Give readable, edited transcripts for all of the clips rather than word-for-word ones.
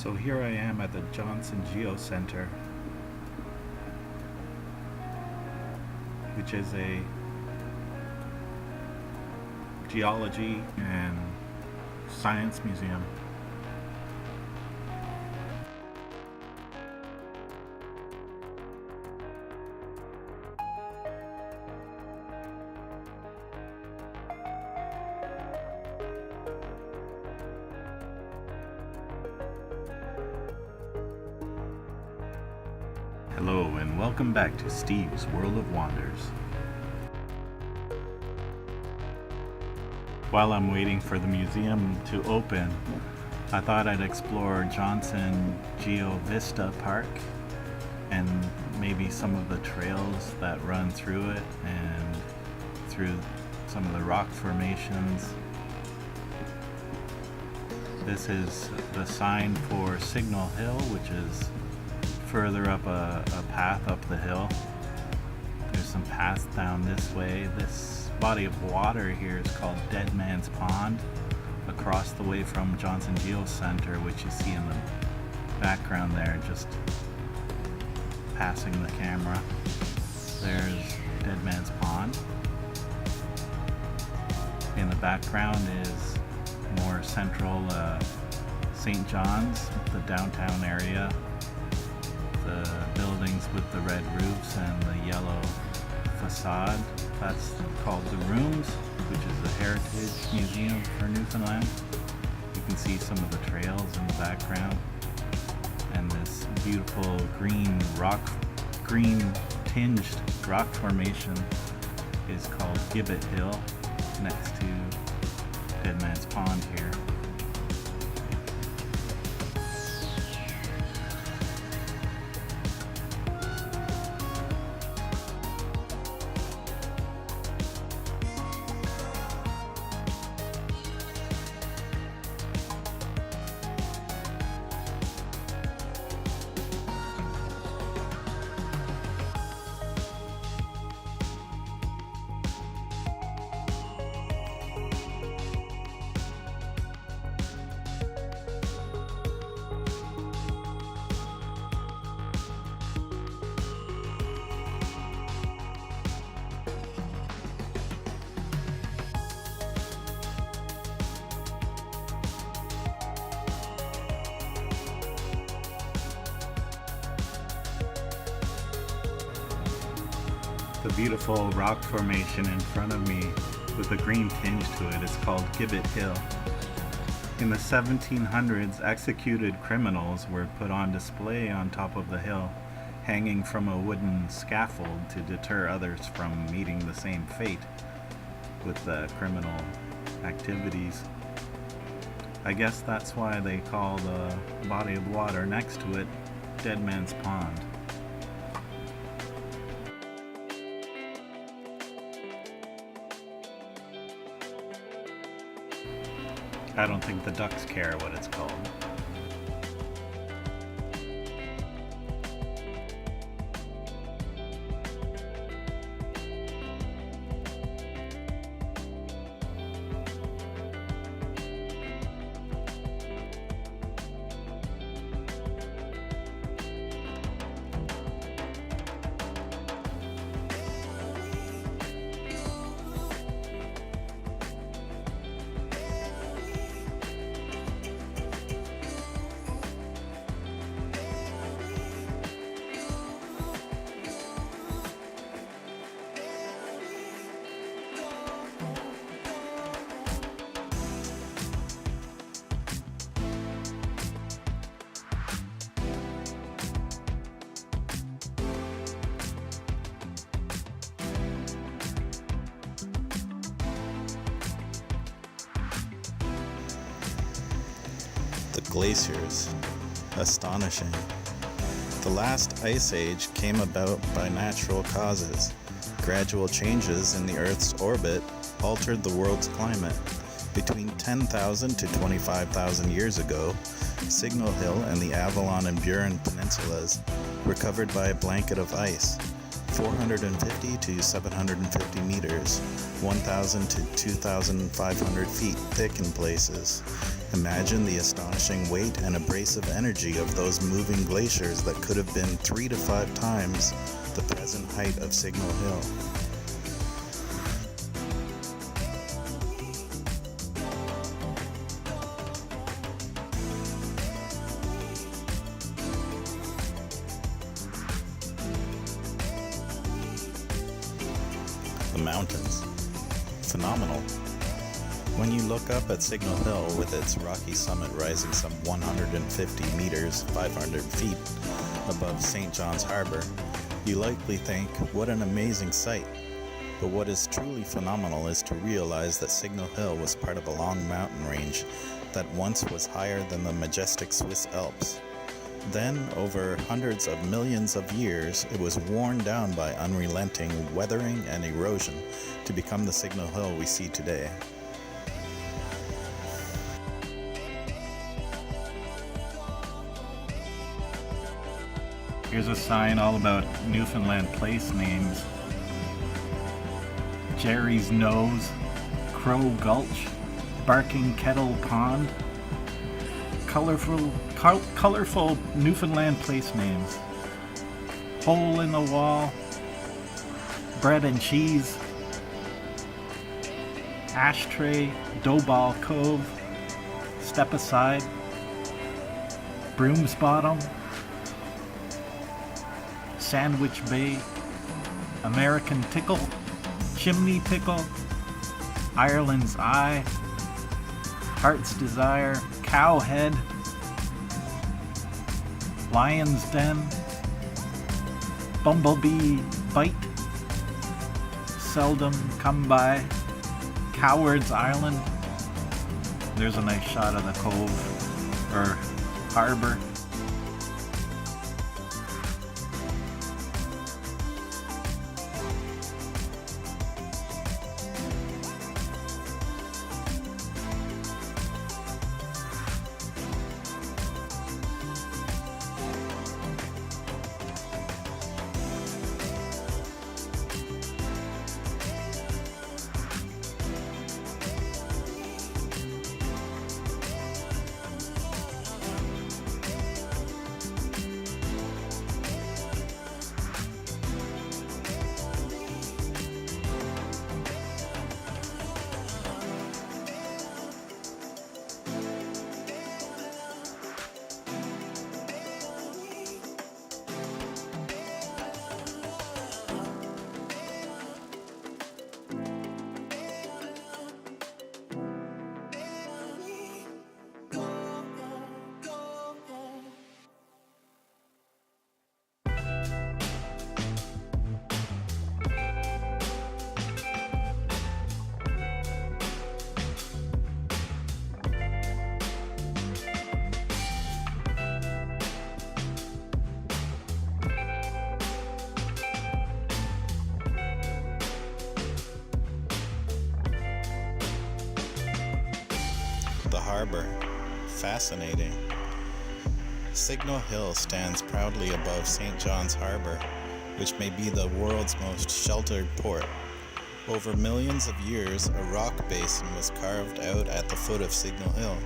So here I am at the Johnson Geo Center, which is a geology and science museum. Hello and welcome back to Steve's World of Wonders. While I'm waiting for the museum to open, I thought I'd explore Johnson GEO Vista Park and maybe some of the trails that run through it and through some of the rock formations. This is the sign for Signal Hill, which is further up a path up the hill. There's some paths down this way. This body of water here is called Deadmans Pond, across the way from Johnson Geo Center, which you see in the background there, just passing the camera. There's Deadmans Pond. In the background is more central St. John's, the downtown area. The buildings with the red roofs and the yellow facade. That's called the Rooms, which is the Heritage Museum for Newfoundland. You can see some of the trails in the background. And this beautiful green tinged rock formation is called Gibbet Hill, next to Deadmans Pond here. The beautiful rock formation in front of me with a green tinge to it is called Gibbet Hill. In the 1700s, executed criminals were put on display on top of the hill, hanging from a wooden scaffold to deter others from meeting the same fate with the criminal activities. I guess that's why they call the body of water next to it Deadman's Pond. I don't think the ducks care what it's called. The glaciers. Astonishing. The last ice age came about by natural causes. Gradual changes in the Earth's orbit altered the world's climate. Between 10,000 to 25,000 years ago, Signal Hill and the Avalon and Burin peninsulas were covered by a blanket of ice. 450 to 750 meters, 1,000 to 2,500 feet thick in places. Imagine the astonishing weight and abrasive energy of those moving glaciers that could have been 3 to 5 times the present height of Signal Hill. The mountains. Phenomenal. When you look up at Signal Hill with its rocky summit rising some 150 meters, 500 feet above St. John's Harbour, you likely think, what an amazing sight. But what is truly phenomenal is to realize that Signal Hill was part of a long mountain range that once was higher than the majestic Swiss Alps. Then, over hundreds of millions of years, it was worn down by unrelenting weathering and erosion to become the Signal Hill we see today. Here's a sign all about Newfoundland place names. Jerry's Nose, Crow Gulch, Barking Kettle Pond. Colorful Newfoundland place names. Hole in the Wall, Bread and Cheese, Ashtray, Doughball Cove, Step Aside, Broom's Bottom, Sandwich Bay, American Tickle, Chimney Pickle, Ireland's Eye, Heart's Desire, Cowhead, Lion's Den, Bumblebee Bite, Seldom Come By, Coward's Island. There's a nice shot of the cove, or harbor. The Harbour. Fascinating. Signal Hill stands proudly above St. John's Harbour, which may be the world's most sheltered port. Over millions of years, a rock basin was carved out at the foot of Signal Hill,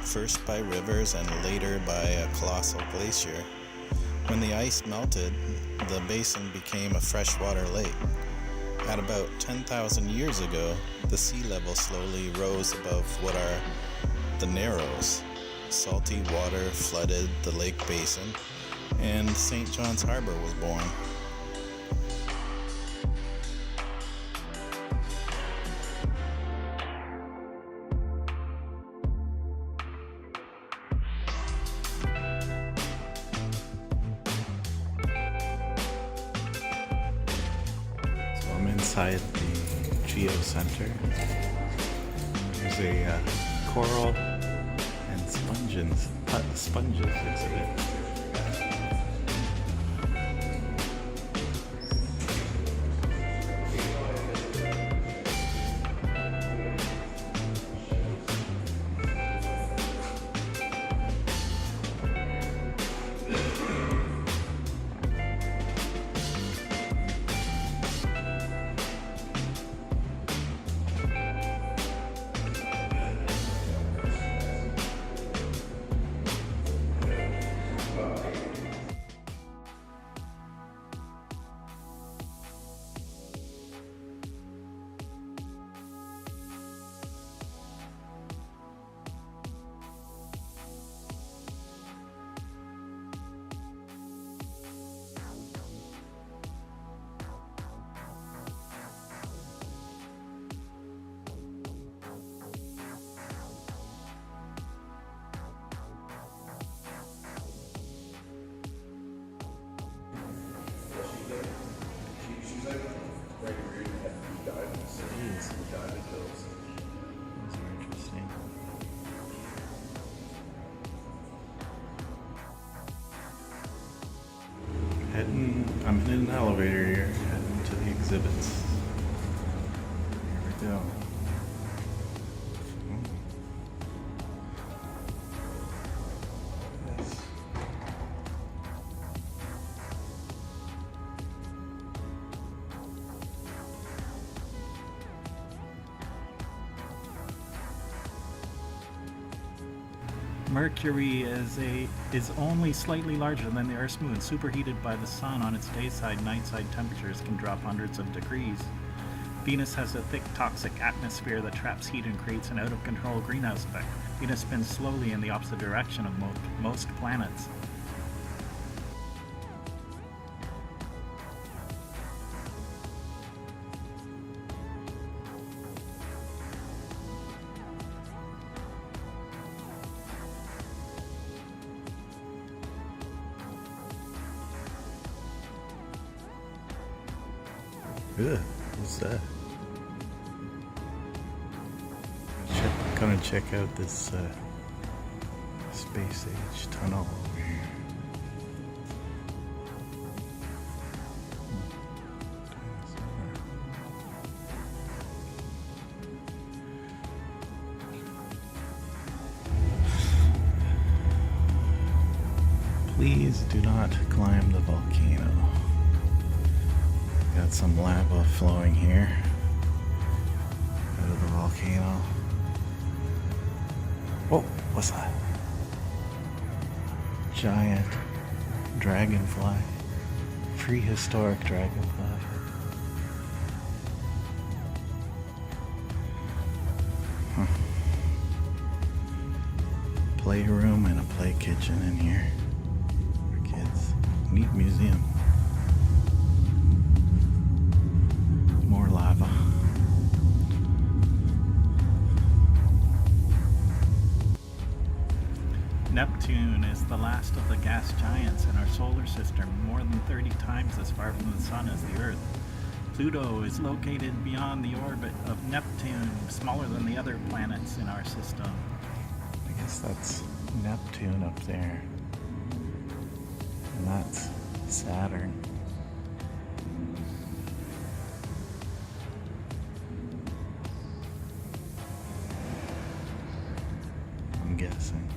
first by rivers and later by a colossal glacier. When the ice melted, the basin became a freshwater lake. At about 10,000 years ago, the sea level slowly rose above what are the Narrows. Salty water flooded the lake basin, and St. John's Harbour was born. So I'm inside the GEO Center. There's a coral and sponges exhibit. I'm in an elevator here, heading to the exhibits. Here we go. Yes. Mercury is only slightly larger than the Earth's moon. Superheated by the sun on its dayside, nightside temperatures can drop hundreds of degrees. Venus has a thick, toxic atmosphere that traps heat and creates an out-of-control greenhouse effect. Venus spins slowly in the opposite direction of most planets. Ugh, what's that? Gonna check out this space age tunnel over here. Please do not climb the volcano. Got some lava flowing here out of the volcano. Oh, what's that? Giant dragonfly. Prehistoric dragonfly. Huh. Playroom and a play kitchen in here for kids. Neat museum. More lava. Neptune is the last of the gas giants in our solar system, more than 30 times as far from the sun as the Earth. Pluto is located beyond the orbit of Neptune, smaller than the other planets in our system. I guess that's Neptune up there. And that's Saturn. I'm guessing.